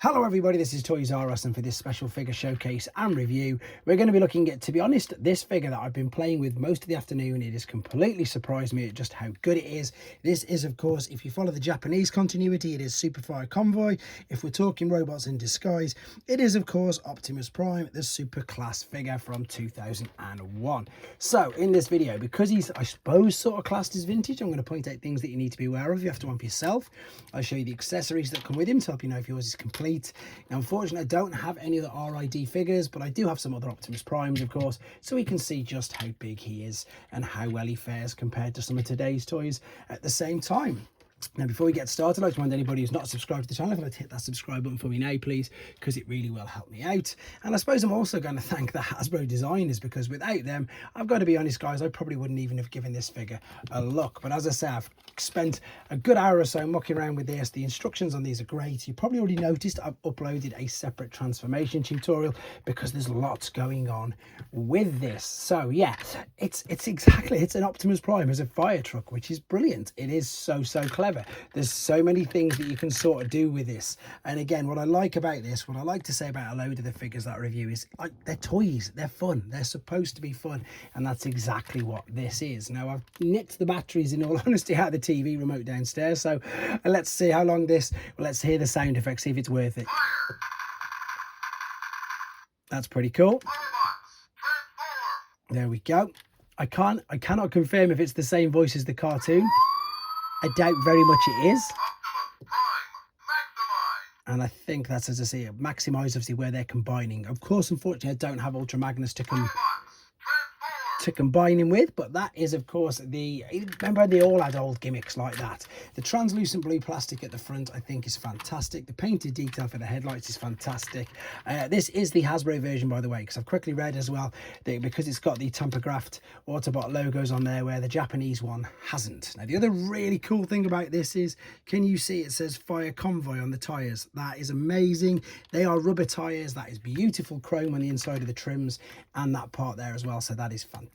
Hello everybody, this is Toys R Us, and for this special figure showcase and review, we're going to be looking at, to be honest, this figure that I've been playing with most of the afternoon. It has completely surprised me at just how good it is. This is, of course, if you follow the Japanese continuity, it is Superfire Convoy. If we're talking robots in disguise, it is, of course, Optimus Prime, the super class figure from 2001. So, in this video, because he's, I suppose, sort of classed as vintage, I'm going to point out things that you need to be aware of. You have to one for yourself. I'll show you the accessories that come with him to help you know if yours is complete. Now, unfortunately, I don't have any of the RID figures, but I do have some other Optimus Primes, of course, so we can see just how big he is and how well he fares compared to some of today's toys at the same time. Now, before we get started, I'd like to remind anybody who's not subscribed to the channel, if I'd hit that subscribe button for me now, please, because it really will help me out. And I suppose I'm also going to thank the Hasbro designers, because without them, I've got to be honest, guys, I probably wouldn't even have given this figure a look. But as I say, I've spent a good hour or so mucking around with this. The instructions on these are great. You probably already noticed I've uploaded a separate transformation tutorial because there's lots going on with this. So yeah, it's an Optimus Prime as a fire truck, which is brilliant. It is so clever. There's so many things that you can sort of do with this. And again, what I like about this, what I like to say about a load of the figures that I review is, like, they're toys, they're fun, they're supposed to be fun, and that's exactly what this is. Now, I've nicked the batteries, in all honesty, out of the TV remote downstairs, so let's see how long this, well, let's hear the sound effects, see if it's worth it. That's pretty cool. There we go. I cannot confirm if it's the same voice as the cartoon. I doubt very much it is. And I think that's, as I say, maximise obviously where they're combining. Of course, unfortunately, I don't have Ultra Magnus to combine him with, but that is, of course, remember they all had old gimmicks like that. The translucent blue plastic at the front, I think, is fantastic. The painted detail for the headlights is fantastic. This is the Hasbro version, by the way, because I've quickly read as well that because it's got the tampographed Autobot logos on there, where the Japanese one hasn't. Now, the other really cool thing about this is, can you see it says Fire Convoy on the tyres? That is amazing. They are rubber tyres. That is beautiful chrome on the inside of the trims and that part there as well, so that is fantastic.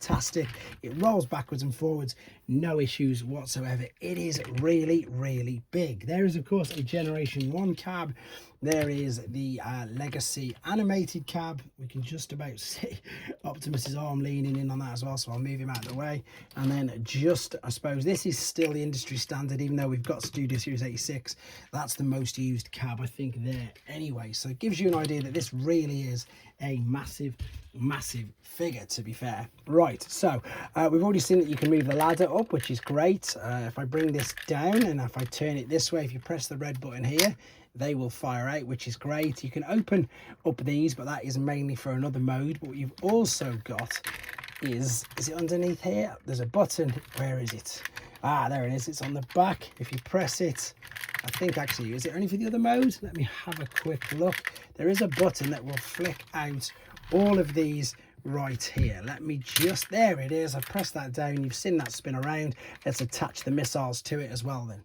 It rolls backwards and forwards, no issues whatsoever. It is really big. There is, of course, a Generation 1 cab. There is the Legacy animated cab. We can just about see Optimus's arm leaning in on that as well, so I'll move him out of the way. And then just, I suppose, this is still the industry standard, even though we've got Studioseries 86. That's the most used cab, I think, there anyway. So it gives you an idea that this really is a massive figure, to be fair. Right, so we've already seen that you can move the ladder up, which is great. If I bring this down and if I turn it this way, if you press the red button here, they will fire out, which is great. You can open up these, but that is mainly for another mode. But what you've also got is it underneath here? There's a button. Where is it? Ah, there it is. It's on the back. If you press it, I think actually, is it only for the other mode? Let me have a quick look. There is a button that will flick out all of these right here. Let me just, there it is. I pressed that down. You've seen that spin around. Let's attach the missiles to it as well then.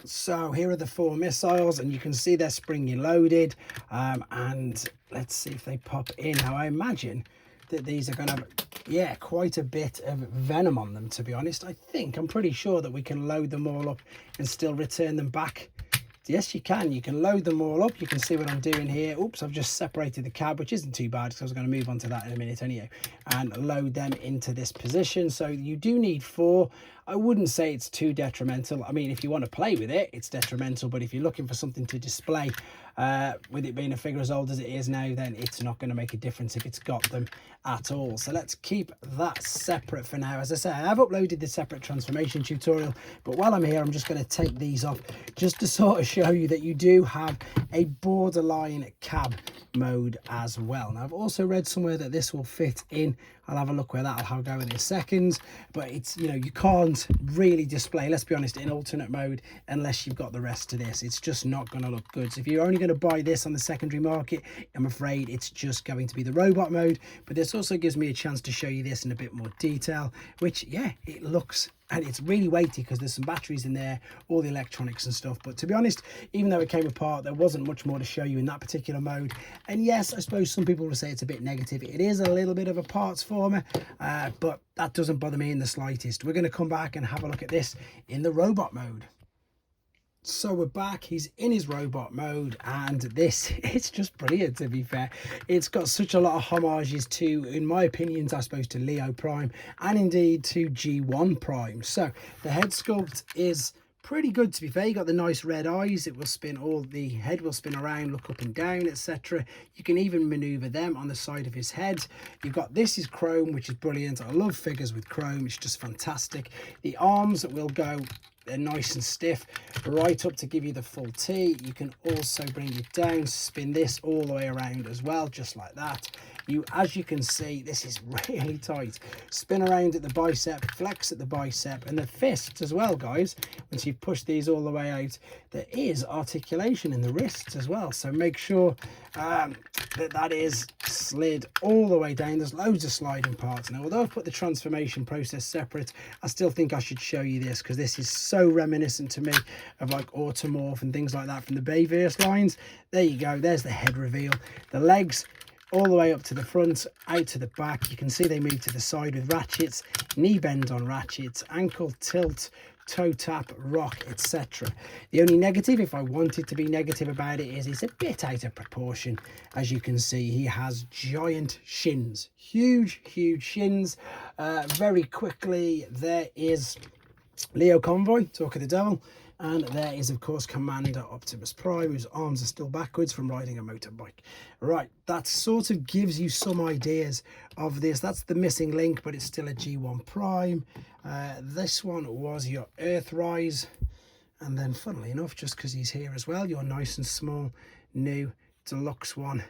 So here are the 4 missiles, and you can see they're springy loaded, and let's see if they pop in. Now, I imagine that these are going to have, yeah, quite a bit of venom on them, to be honest. I'm pretty sure that we can load them all up and still return them back. Yes, you can load them all up. You can see what I'm doing here. Oops, I've just separated the cab, which isn't too bad because I was going to move on to that in a minute anyhow, and load them into this position. So you do need 4. I wouldn't say it's too detrimental. I mean, if you want to play with it, it's detrimental, but if you're looking for something to display, with it being a figure as old as it is now, then it's not going to make a difference if it's got them at all. So let's keep that separate for now. As I say, I have uploaded the separate transformation tutorial, but while I'm here, I'm just going to take these off just to sort of show you that you do have a borderline cab mode as well. Now, I've also read somewhere that this will fit in. I'll have a look where that'll go in a second, but it's, you know, you can't really display, let's be honest, in alternate mode unless you've got the rest of this. It's just not going to look good. So if you're only going to buy this on the secondary market, I'm afraid it's just going to be the robot mode. But this also gives me a chance to show you this in a bit more detail, which, yeah, it looks, and it's really weighty because there's some batteries in there, all the electronics and stuff. But to be honest, even though it came apart, there wasn't much more to show you in that particular mode. And yes, I suppose some people will say it's a bit negative. It is a little bit of a parts former, but that doesn't bother me in the slightest. We're going to come back and have a look at this in the robot mode. So we're back, he's in his robot mode, and this, it's just brilliant, to be fair. It's got such a lot of homages to, in my opinions, I suppose, to Leo Prime, and indeed to G1 Prime. So the head sculpt is pretty good, to be fair. You got the nice red eyes, it will spin, all the head will spin around, look up and down, etc. You can even maneuver them on the side of his head. You've got, this is chrome, which is brilliant. I love figures with chrome, it's just fantastic. The arms will go, they're nice and stiff right up to give you the full T. You can also bring it down, spin this all the way around as well, just like that. You, as you can see, this is really tight. Spin around at the bicep, flex at the bicep, and the fists as well, guys. Once you push these all the way out, there is articulation in the wrists as well, so make sure that is slid all the way down. There's loads of sliding parts. Now, although I've put the transformation process separate, I still think I should show you this, because this is so reminiscent to me of like Automorph and things like that from the Bayverse lines. There you go, there's the head reveal. The legs all the way up to the front, out to the back. You can see they move to the side with ratchets, knee bend on ratchets, ankle tilt, toe tap, rock, etc. The only negative, if I wanted to be negative about it, is it's a bit out of proportion. As you can see, he has giant shins, huge shins. Very quickly, there is Leo Convoy, talk of the devil, and there is of course Commander Optimus Prime, whose arms are still backwards from riding a motorbike. Right, that sort of gives you some ideas of this. That's the missing link, but it's still a G1 Prime. This one was your Earthrise, and then funnily enough, just because he's here as well, your nice and small new deluxe one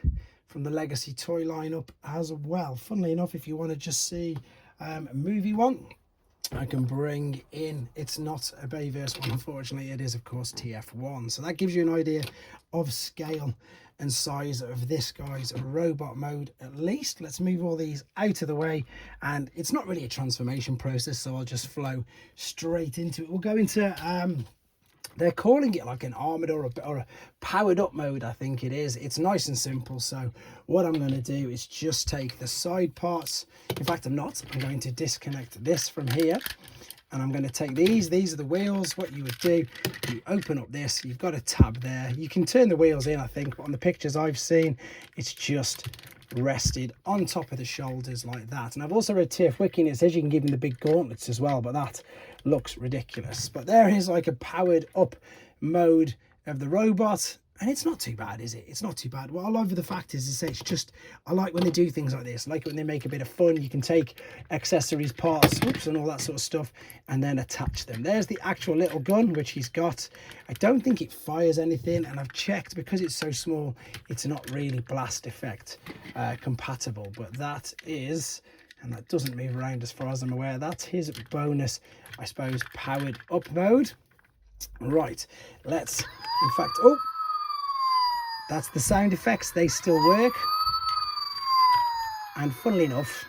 from the Legacy toy lineup as well. Funnily enough, if you want to just see a movie one, I can bring in, it's not a Bayverse one, unfortunately, it is of course TF1. So that gives you an idea of scale and size of this guy's robot mode. At least let's move all these out of the way, and it's not really a transformation process, so I'll just flow straight into it. We'll go into they're calling it like an armored or a powered up mode, I think it is. It's nice and simple. So what I'm going to do is just take the side parts. In fact, I'm going to disconnect this from here, and I'm going to take these are the wheels. What you would do, you open up this, you've got a tab there. You can turn the wheels in, I think, but on the pictures I've seen, it's just rested on top of the shoulders like that. And I've also read TF Wiki, and it says you can give them the big gauntlets as well, but that looks ridiculous. But there is like a powered up mode of the robot, and it's not too bad, is it? It's not too bad. What I love of the fact is it's just, I like when they do things like this. I like it when they make a bit of fun. You can take accessories, parts, and all that sort of stuff, and then attach them. There's the actual little gun, which he's got. I don't think it fires anything, and I've checked, because it's so small, it's not really blast effect compatible. But that is, and that doesn't move around as far as I'm aware, that's his bonus, I suppose, powered up mode. Right, let's, in fact, oh, that's the sound effects, they still work. And funnily enough,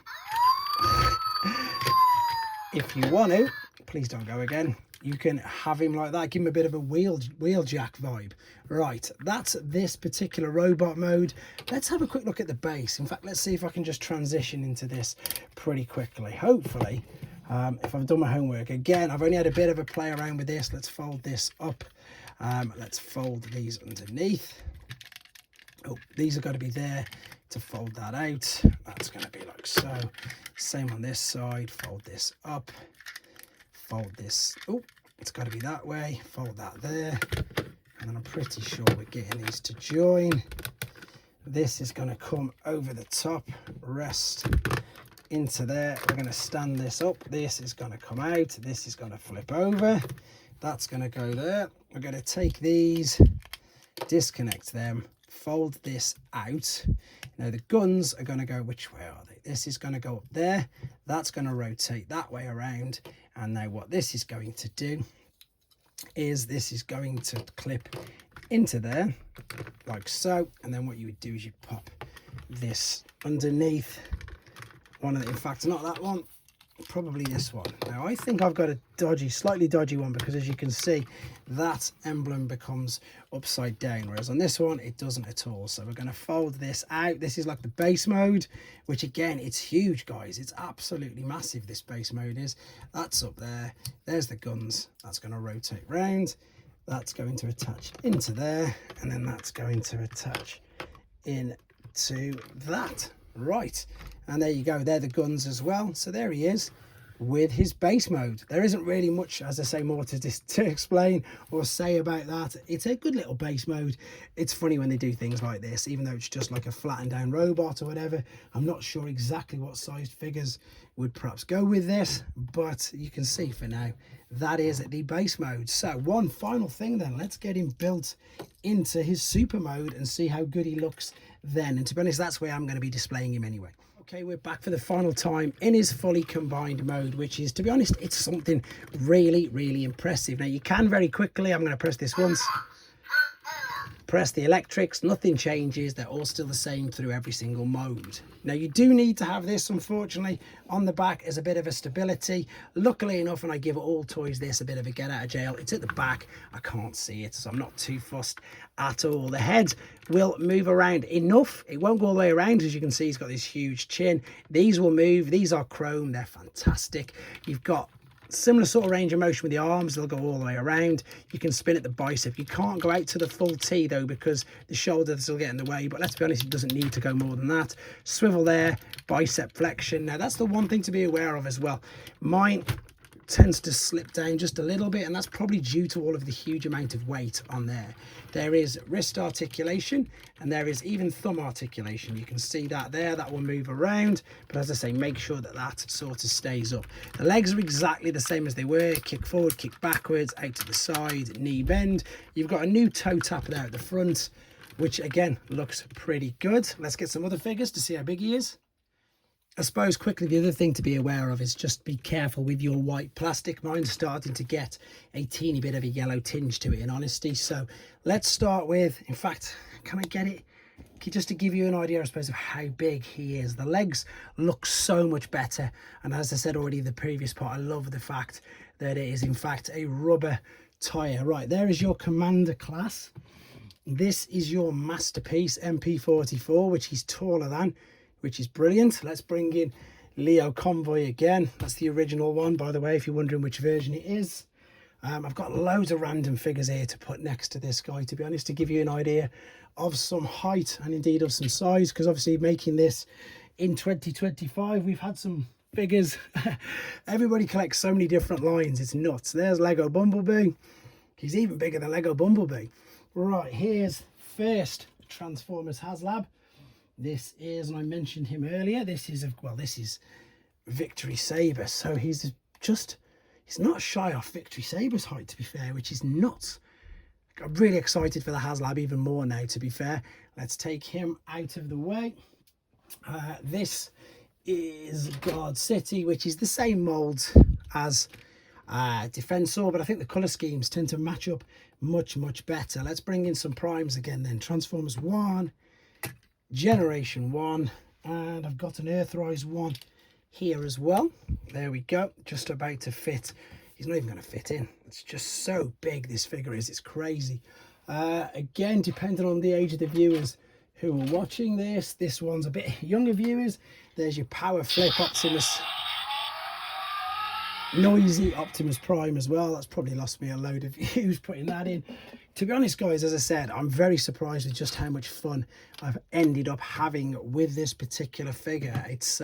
if you want to, please don't go again, you can have him like that, give him a bit of a wheeljack vibe. Right, that's this particular robot mode. Let's have a quick look at the base. In fact, let's see if I can just transition into this pretty quickly, hopefully. If I've done my homework. Again, I've only had a bit of a play around with this. Let's fold this up. Let's fold these underneath. Oh, these are going to be there to fold that out. That's going to be like so. Same on this side. Fold this up. Fold this. Oh, it's got to be that way. Fold that there. And then I'm pretty sure we're getting these to join. This is going to come over the top, rest into there. We're going to stand this up. This is going to come out. This is going to flip over. That's going to go there. We're going to take these, disconnect them, fold this out. Now the guns are going to go, which way are they? This is going to go up there. That's going to rotate that way around. And now what this is going to do is this is going to clip into there like so. And then what you would do is you pop this underneath one of the, in fact, not that one, probably this one. Now I think I've got a dodgy, slightly dodgy one, because as you can see, that emblem becomes upside down, whereas on this one it doesn't at all. So we're going to fold this out. This is like the base mode, which again, it's huge, guys. It's absolutely massive, this base mode is. That's up there. There's the guns. That's going to rotate round. That's going to attach into there, and then that's going to attach into that. Right, and there you go, they're the guns as well. So there he is with his base mode. There isn't really much, as I say, more to explain or say about that. It's a good little base mode. It's funny when they do things like this, even though it's just like a flattened down robot or whatever. I'm not sure exactly what sized figures would perhaps go with this, but you can see for now that is the base mode. So one final thing then, let's get him built into his super mode and see how good he looks then. And to be honest, that's where I'm going to be displaying him anyway. Okay, we're back for the final time in his fully combined mode, which is, to be honest, it's something really, really impressive. Now, you can very quickly, I'm going to press this once, press the electrics, nothing changes, they're all still the same through every single mode. Now, you do need to have this, unfortunately, on the back as a bit of a stability. Luckily enough, and I give all toys this a bit of a get out of jail, it's at the back, I can't see it, so I'm not too fussed at all. The head will move around enough, it won't go all the way around. As you can see, he's got this huge chin. These will move, these are chrome, they're fantastic. You've got similar sort of range of motion with the arms, they'll go all the way around. You can spin at the bicep. You can't go out to the full T though, because the shoulders will get in the way, but let's be honest, it doesn't need to go more than that. Swivel there, bicep flexion. Now that's the one thing to be aware of as well. Mine tends to slip down just a little bit, and that's probably due to all of the huge amount of weight on there. There is wrist articulation, and there is even thumb articulation. You can see that there, that will move around, but as I say, make sure that that sort of stays up. The legs are exactly the same as they were: kick forward, kick backwards, out to the side, knee bend. You've got a new toe tap there at the front, which again looks pretty good. Let's get some other figures to see how big he is. I suppose quickly, the other thing to be aware of is just be careful with your white plastic. Mine's starting to get a teeny bit of a yellow tinge to it, in honesty. So let's start with, in fact, can I get it? Just to give you an idea, I suppose, of how big he is. The legs look so much better. And as I said already in the previous part, I love the fact that it is, in fact, a rubber tyre. Right, there is your Commander class. This is your masterpiece, MP44, which he's taller than, which is brilliant. Let's bring in Leo Convoy again. That's the original one, by the way, if you're wondering which version it is. I've got loads of random figures here to put next to this guy, to be honest, to give you an idea of some height and indeed of some size, because obviously making this in 2025, we've had some figures. Everybody collects so many different lines, it's nuts. There's Lego Bumblebee. He's even bigger than Lego Bumblebee. Right, here's first Transformers HasLab. This is, and I mentioned him earlier, this is, well, this is Victory Saber. So he's not shy off Victory Saber's height, to be fair, which is nuts. I'm really excited for the HasLab even more now, to be fair. Let's take him out of the way. This is Guard City, which is the same mould as Defensor, but I think the colour schemes tend to match up much, much better. Let's bring in some primes again then. Transformers 1, Generation 1, and I've got an Earthrise 1 here as well. There we go, just about to fit. He's not even going to fit in. It's just so big, this figure is, it's crazy. Again, depending on the age of the viewers who are watching this, this one's a bit younger viewers. There's your Power Flip Optimus, noisy Optimus Prime as well. That's probably lost me a load of views putting that in. To be honest, guys, as I said, I'm very surprised with just how much fun I've ended up having with this particular figure. It's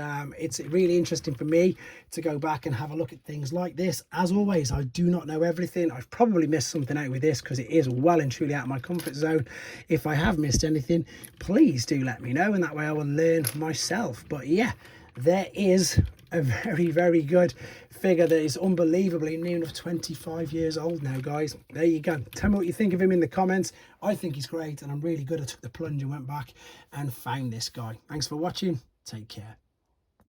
really interesting for me to go back and have a look at things like this. As always, I do not know everything. I've probably missed something out with this because it is well and truly out of my comfort zone. If I have missed anything, please do let me know, and that way I will learn myself. But yeah, there is a very, very good figure that is unbelievably new, of 25 years old now, guys. There you go. Tell me what you think of him in the comments. I think he's great, and I'm really good. I took the plunge and went back and found this guy. Thanks for watching. Take care.